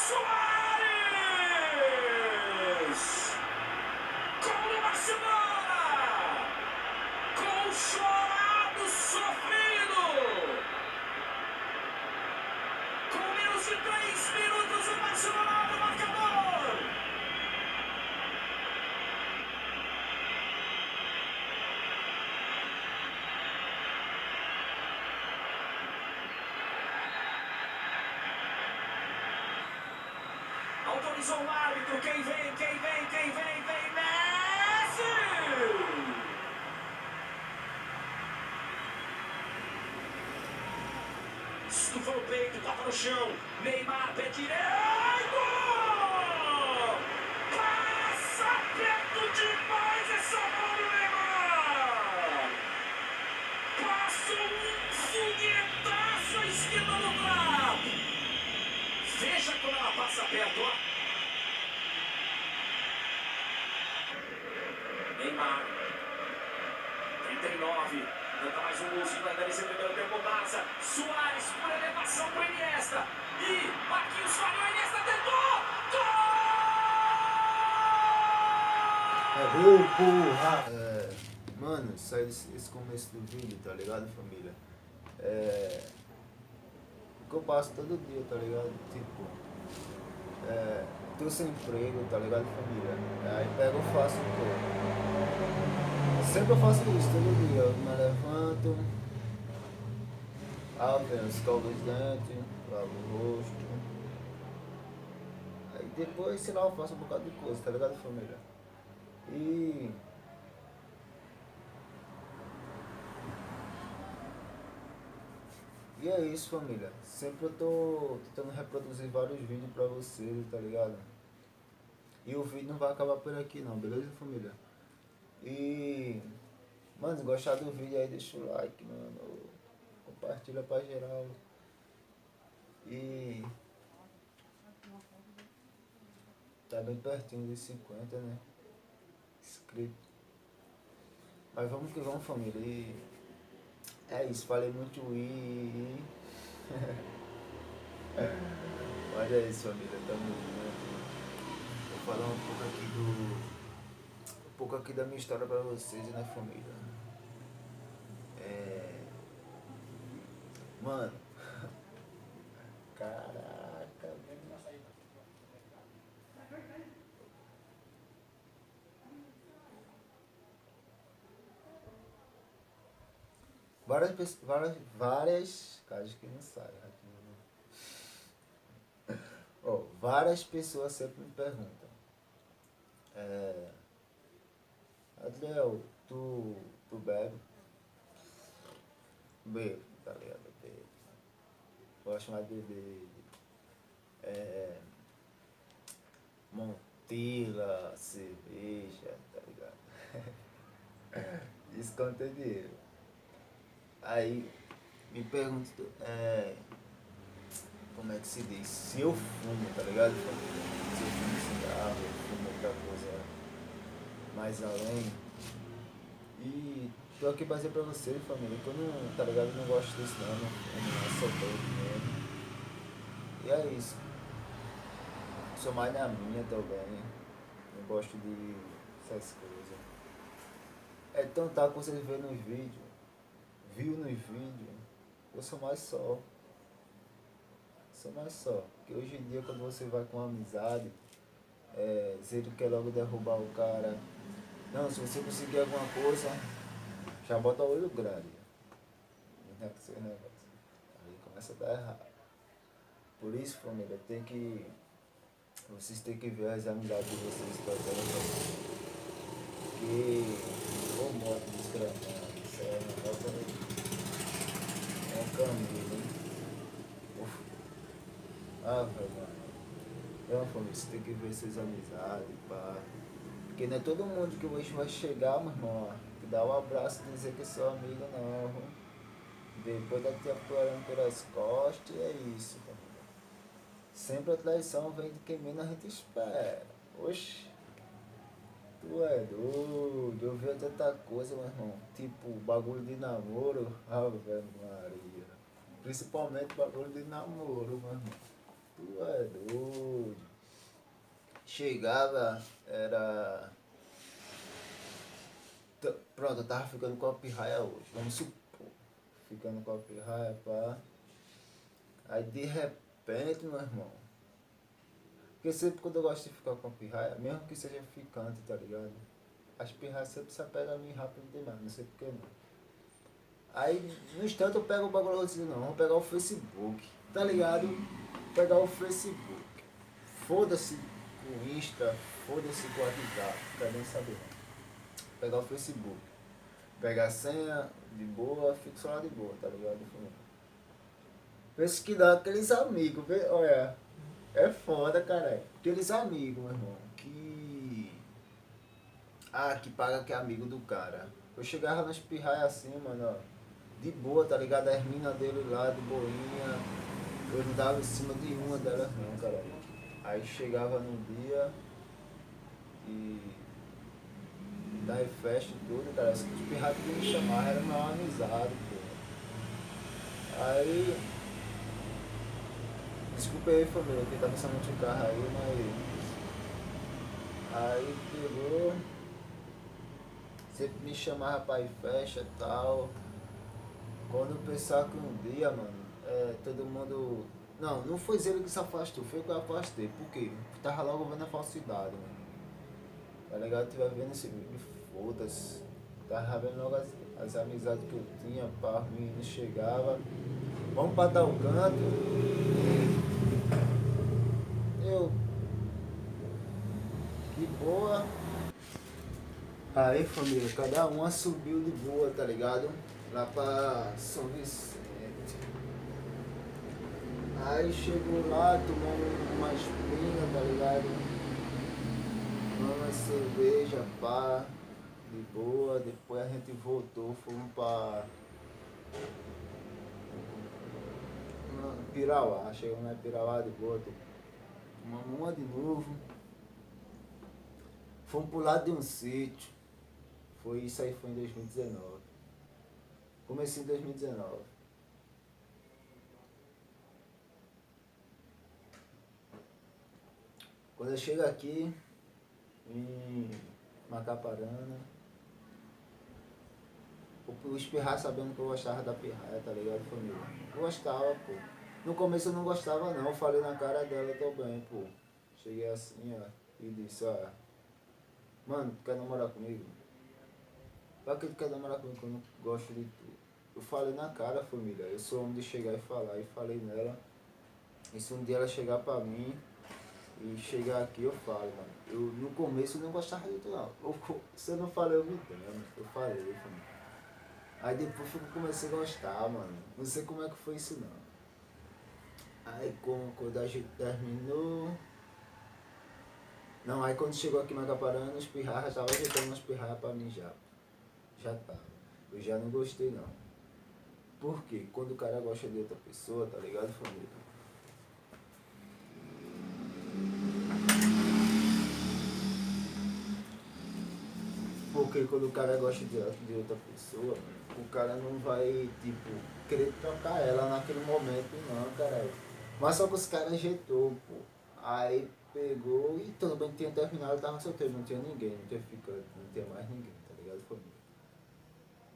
Soares! Gol do Barcelona! Gol chorado, sofrido! Com menos de 3 minutos o Barcelona abre o marcador! Autorizou o árbitro, quem vem, vem Messi! Estufa no peito, toca no chão, Neymar, pé direito! Passa perto demais essa bola do Neymar! Passa um foguetaço à esquerda do trapo! Veja como ela passa perto, ó. Neymar. 39. Tenta mais um golzinho ainda nesse primeiro tempo. Barça. Soares por elevação com Iniesta. E Marquinhos falhou. Iniesta tentou. Gol! Porra! Mano, sai esse começo do vídeo, tá ligado, família? Que eu passo todo dia, tá ligado? Tipo, tô sem emprego, tá ligado, família? Aí pego e faço o quê? Sempre eu faço isso, todo dia. Eu me levanto, escovo os dentes, lavo o rosto. Aí depois, sei lá, eu faço um bocado de coisa, tá ligado, família? E é isso, família. Sempre eu tô tentando reproduzir vários vídeos pra vocês, tá ligado? E o vídeo não vai acabar por aqui não, beleza, família? E, mano, se gostar do vídeo aí, deixa o like, mano. Compartilha pra geral. E tá bem pertinho dos 50, né? Inscrito. Mas vamos que vamos, família. E é isso, falei muito Mas é isso, família, tamo junto. Vou falar um pouco aqui da minha história pra vocês, né, família? Mano, caraca, velho. Várias, cara, acho que não sai. Ó, várias pessoas sempre me perguntam, Adriel, tu bebe? Bebo, tá ligado? Bebo. Gosto mais de beber Montila, cerveja, tá ligado? Isso quanto é dinheiro. Aí me pergunto, como é que se diz? Se eu fumo, tá ligado? Se eu fumo cigarro, eu fumo outra coisa mais além. E tô aqui pra dizer pra você, família, que eu não, tá ligado? Eu não gosto disso não, eu não sou doido mesmo. E é isso. Sou mais na minha também. Não gosto de essas coisas. Então tá, que vocês vêem nos vídeos, viu nos vídeos, eu sou mais só. Sou mais só. Porque hoje em dia quando você vai com uma amizade, você quer logo derrubar o cara. Não, se você conseguir alguma coisa, já bota o olho grande. Não é que seu negócio. Aí começa a dar errado. Por isso, família, vocês têm que ver as amizades de vocês que eu tenho. Porque o moto desgramado, isso é uma falta de caminho, hein? Velho, mano. Então, família, você tem que ver suas amizades, pá. Porque não é todo mundo que hoje vai chegar, meu irmão, que dá um abraço e dizer que é seu amigo, não. Depois da te apoiando pelas costas, e é isso, família. Sempre a traição vem de quem menos a gente espera. Oxi, tu é doido, eu vi tanta coisa, meu irmão. Tipo, bagulho de namoro, velho Maria. Principalmente bagulho de namoro, meu irmão. Tu é doido. chegava, era... Pronto, eu tava ficando com a pirraia hoje, vamos supor. Ficando com a pirraia, pá. Aí de repente, meu irmão. Porque sempre quando eu gosto de ficar com a pirraia, mesmo que seja ficante, tá ligado? As pirraias sempre se apegam a mim rápido demais, não sei porquê não. Aí no instante eu pego o bagulho e digo, não, vou pegar o Facebook, tá ligado? Pegar o Facebook. Foda-se com o Insta, foda-se com o WhatsApp, não quero nem saber não. Pegar o Facebook. Pegar a senha de boa, fico só lá de boa, tá ligado? Penso que dá aqueles amigos, olha, é foda, cara. Aqueles amigos, meu irmão, que. Ah, que paga que é amigo do cara. Eu chegava nas pirraias assim, mano, ó, de boa, tá ligado? As minas dele lá, de boinha. Eu não dava em cima de uma delas não, cara. Aí chegava num dia e daí festa e tudo, cara. Os pirraias que me chamavam era uma amizade, pô. Aí. Desculpa aí, família, que tá pensando de carro aí, mas. Aí pegou. Sempre me chamava pra ir festa e tal. Quando eu pensava que um dia, mano, todo mundo. Não, não foi ele que se afastou, foi que eu afastei. Por quê? Eu tava logo vendo a falsidade, mano. Tá ligado? Tive vendo esse vídeo, foda-se. Tava vendo logo as amizades que eu tinha, pá, os meninos chegavam. Vamos pra tal canto. Eu. Que boa. Aí família, cada uma subiu de boa, tá ligado? Lá pra São Vicente. Aí chegou lá, tomou uma espinha, tá ligado? Tomou uma cerveja, pá, de boa. Depois a gente voltou, fomos pra Pirauá. Chegamos lá em Pirauá de boa, tomamos uma de novo. Fomos pro lado de um sítio. Isso aí foi em 2019. Comecei em 2019. Quando eu chego aqui, em Macaparana, o espirrar sabendo que eu gostava da pirraia, tá ligado, família? Eu gostava, pô. No começo eu não gostava não, eu falei na cara dela também, pô. Cheguei assim, ó, e disse, ó, mano, tu quer namorar comigo? Pra que tu quer namorar comigo quando eu gosto de tu? Eu falei na cara, família, eu sou homem de chegar e falar, e falei nela. E se um dia ela chegar pra mim e chegar aqui, eu falo, mano. Eu no começo eu não gostava de tu não. Se eu não falei, eu me entendo. Eu falei, família. Aí depois eu comecei a gostar, mano. Não sei como é que foi isso não. Aí quando a gente terminou. Não, aí quando chegou aqui em Macaparana, os pirraias, tava ajeitando umas pirraias pra mim já. Já tava. Eu já não gostei não. Por quê? Quando o cara gosta de outra pessoa, tá ligado, família? Porque quando o cara gosta de outra pessoa, o cara não vai, tipo, querer trocar ela naquele momento, não, caralho. Mas só que os caras ajeitou, pô. Aí pegou e tudo bem que tinha terminado, eu tava solteiro, não tinha ninguém, não tinha ficado, não tinha mais ninguém, tá ligado, família?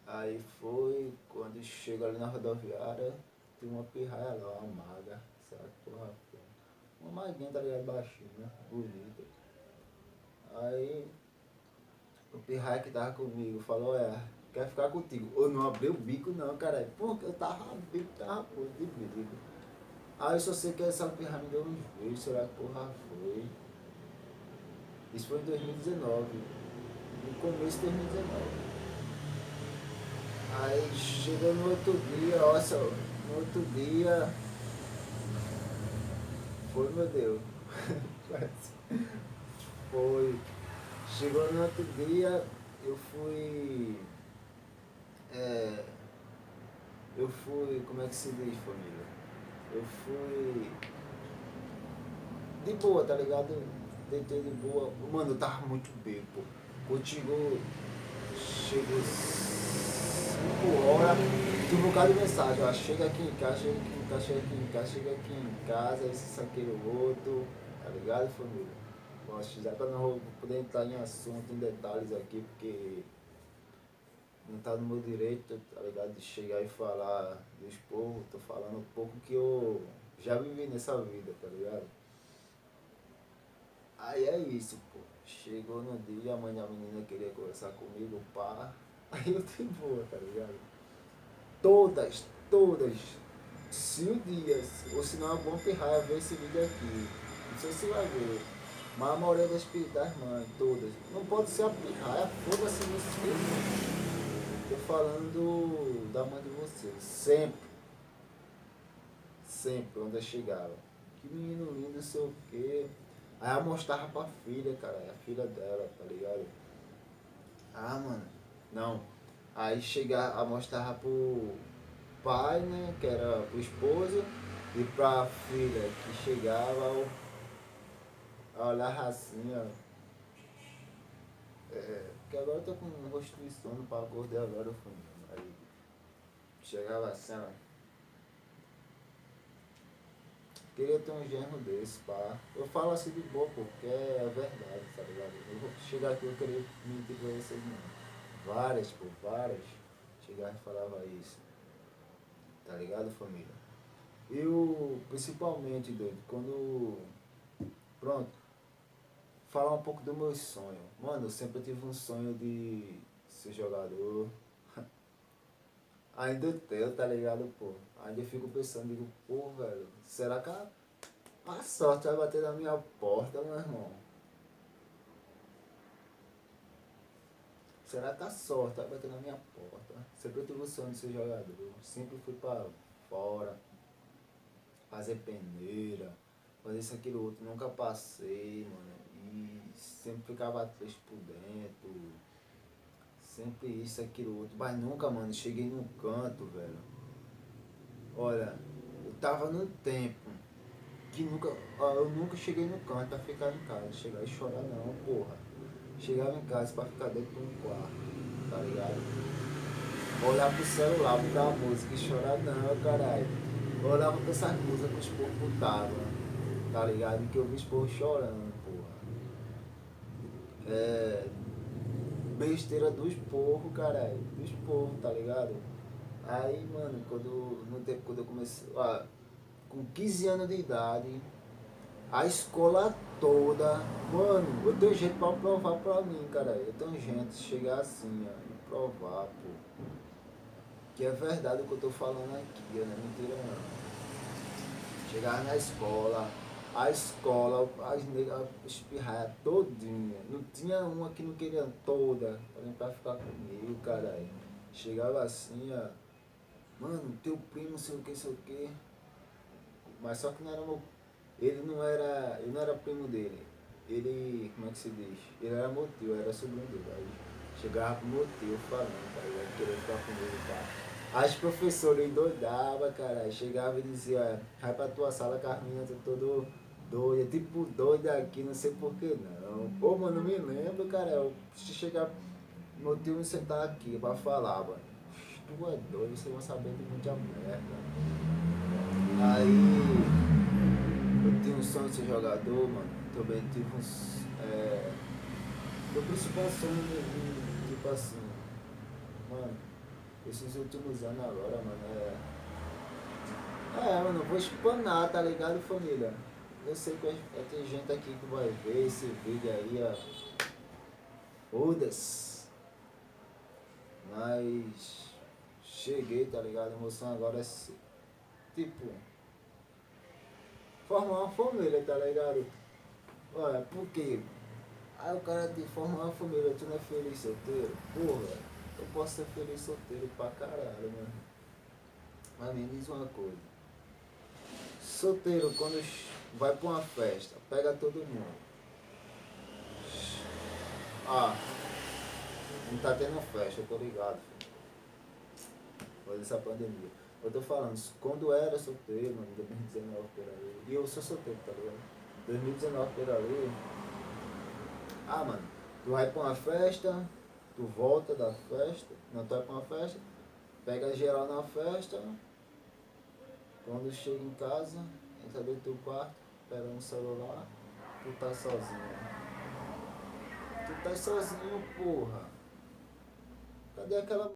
Aí foi, quando chega ali na rodoviária, tem uma pirraia lá, uma maga, sabe, porra, pô. Uma maguinha, tá ligado, baixinha, né? Bonita. Aí o pirraia que tava comigo falou, quer ficar contigo. Eu não abri o bico não, caralho. Porque eu tava bico, tava pô, de bico. Aí eu só sei que essa pirraia me deu uns beijos, será que porra foi? Isso foi em 2019. No começo de 2019. Aí chegou no outro dia, nossa, no outro dia. Foi, meu Deus. Foi. Chegou no outro dia, eu fui. Eu fui. Como é que se diz, família? Eu fui. De boa, tá ligado? Deitei de boa. Mano, eu tava muito bem, pô. Quando chegou 5 horas, tive um bocado de mensagem, ó. Chega aqui em casa, chega aqui em casa, chega aqui em casa, esse saqueiro outro, tá ligado, família? Gosto, já que eu não vou poder entrar em assunto, em detalhes aqui, porque não tá no meu direito, tá ligado? De chegar e falar do esporro, tô falando um pouco que eu já vivi nessa vida, tá ligado? Aí é isso, pô. Chegou no dia, a mãe da menina queria conversar comigo, pá. Aí eu de boa, tá ligado? Todas, 5 dias, ou se não é bom pirraia ver esse vídeo aqui. Não sei se vai ver. Mas a maioria das mães, todas. Não pode ser a pirraia, foda-se você. Tô falando da mãe de vocês. Sempre, onde eu chegava. Que menino lindo, sei o quê. Aí eu mostrava pra filha, cara, a filha dela, tá ligado? Ah, mano, não. Aí chegava, a mostrava pro pai, né, que era pro esposo, e pra filha que chegava, a olhar assim, ó. Porque agora eu tô com um rosto de sono pra acordar agora, eu fui. Aí chegava assim, ó. Queria ter um genro desse, pá. Eu falo assim de boa, pô, porque é verdade, tá ligado? Eu vou chegar aqui eu queria mentir pra vocês não. Várias, pô, várias. Chegava e falava isso. Tá ligado, família? Eu, principalmente, doido, quando. Pronto, falar um pouco do meu sonho. Mano, eu sempre tive um sonho de ser jogador. Ainda tenho, tá ligado, pô? Ainda eu fico pensando, digo, pô, velho, será que a sorte vai bater na minha porta, meu irmão? Será que a sorte vai bater na minha porta? Sempre tive o sonho de ser jogador. Sempre fui pra fora, fazer peneira, fazer isso, aquilo, outro. Nunca passei, mano. E sempre ficava triste por dentro. Sempre isso, aquilo, outro. Mas nunca, mano, cheguei num canto, velho. Olha, eu tava no tempo que nunca. Ó, eu nunca cheguei no canto pra ficar em casa. Chegar e chorar não, porra. Chegava em casa pra ficar dentro de um quarto, tá ligado? Olhar pro celular, pra música e chorar não, caralho. Olhava pra essas músicas que os povos botavam, tá ligado? Que eu vi os povos chorando, porra. É. Besteira dos povos, caralho. Dos povos, tá ligado? Aí, mano, no tempo quando eu comecei. Ah, com 15 anos de idade, a escola toda. Mano, eu tenho jeito pra provar pra mim, caralho. Eu tenho gente chegar assim, ó, e provar, pô. Que é verdade o que eu tô falando aqui, não é mentira não. Chegava na escola, a escola, as negras espirraia todinha. Não tinha uma que não queria toda, pra ficar comigo, caralho. Chegava assim, ó, mano, teu primo, sei o que. Mas só que não era meu. Eu não era primo dele. Ele, como é que se diz? Ele era meu tio, eu era sobrinho dele. Aí chegava pro meu tio falando, tá ligado? Querendo ficar comigo, pá. As professoras endoidavam, cara. Chegava e dizia, vai pra tua sala, Carminha, tô todo doida, tipo doida aqui, não sei por que não. Pô, mano, não me lembro, cara. Eu chegar, meu tio me sentar aqui pra falar, mano. Tu é doido, você vai saber de muita merda. Aí eu tinha um sonho de ser jogador, mano. Também tive uns. Meu principal sonho, tipo assim, mano, esses últimos anos agora, mano, mano, eu vou espanar, tá ligado, família? Eu sei que vai ter gente aqui que vai ver esse vídeo aí, ó. Foda-se. Mas. Cheguei, tá ligado? Meu sonho agora é, tipo, formar uma família, tá ligado? Olha, por quê? Aí o cara te forma uma família, tu não é feliz solteiro? Porra, eu posso ser feliz solteiro pra caralho, mano. Mas me diz uma coisa. Solteiro, quando vai pra uma festa, pega todo mundo. Ah, não tá tendo festa, eu tô ligado, filho. Por essa pandemia. Eu tô falando, quando eu era solteiro, mano, em 2019 por aí. E eu sou solteiro, tá ligado? 2019 por ali. Ah, mano, tu vai pra uma festa, tu volta da festa, não tu vai pra uma festa, pega geral na festa, quando chega em casa, entra dentro do quarto, pega um celular, Tu tá sozinho. Tu tá sozinho, porra. Cadê aquela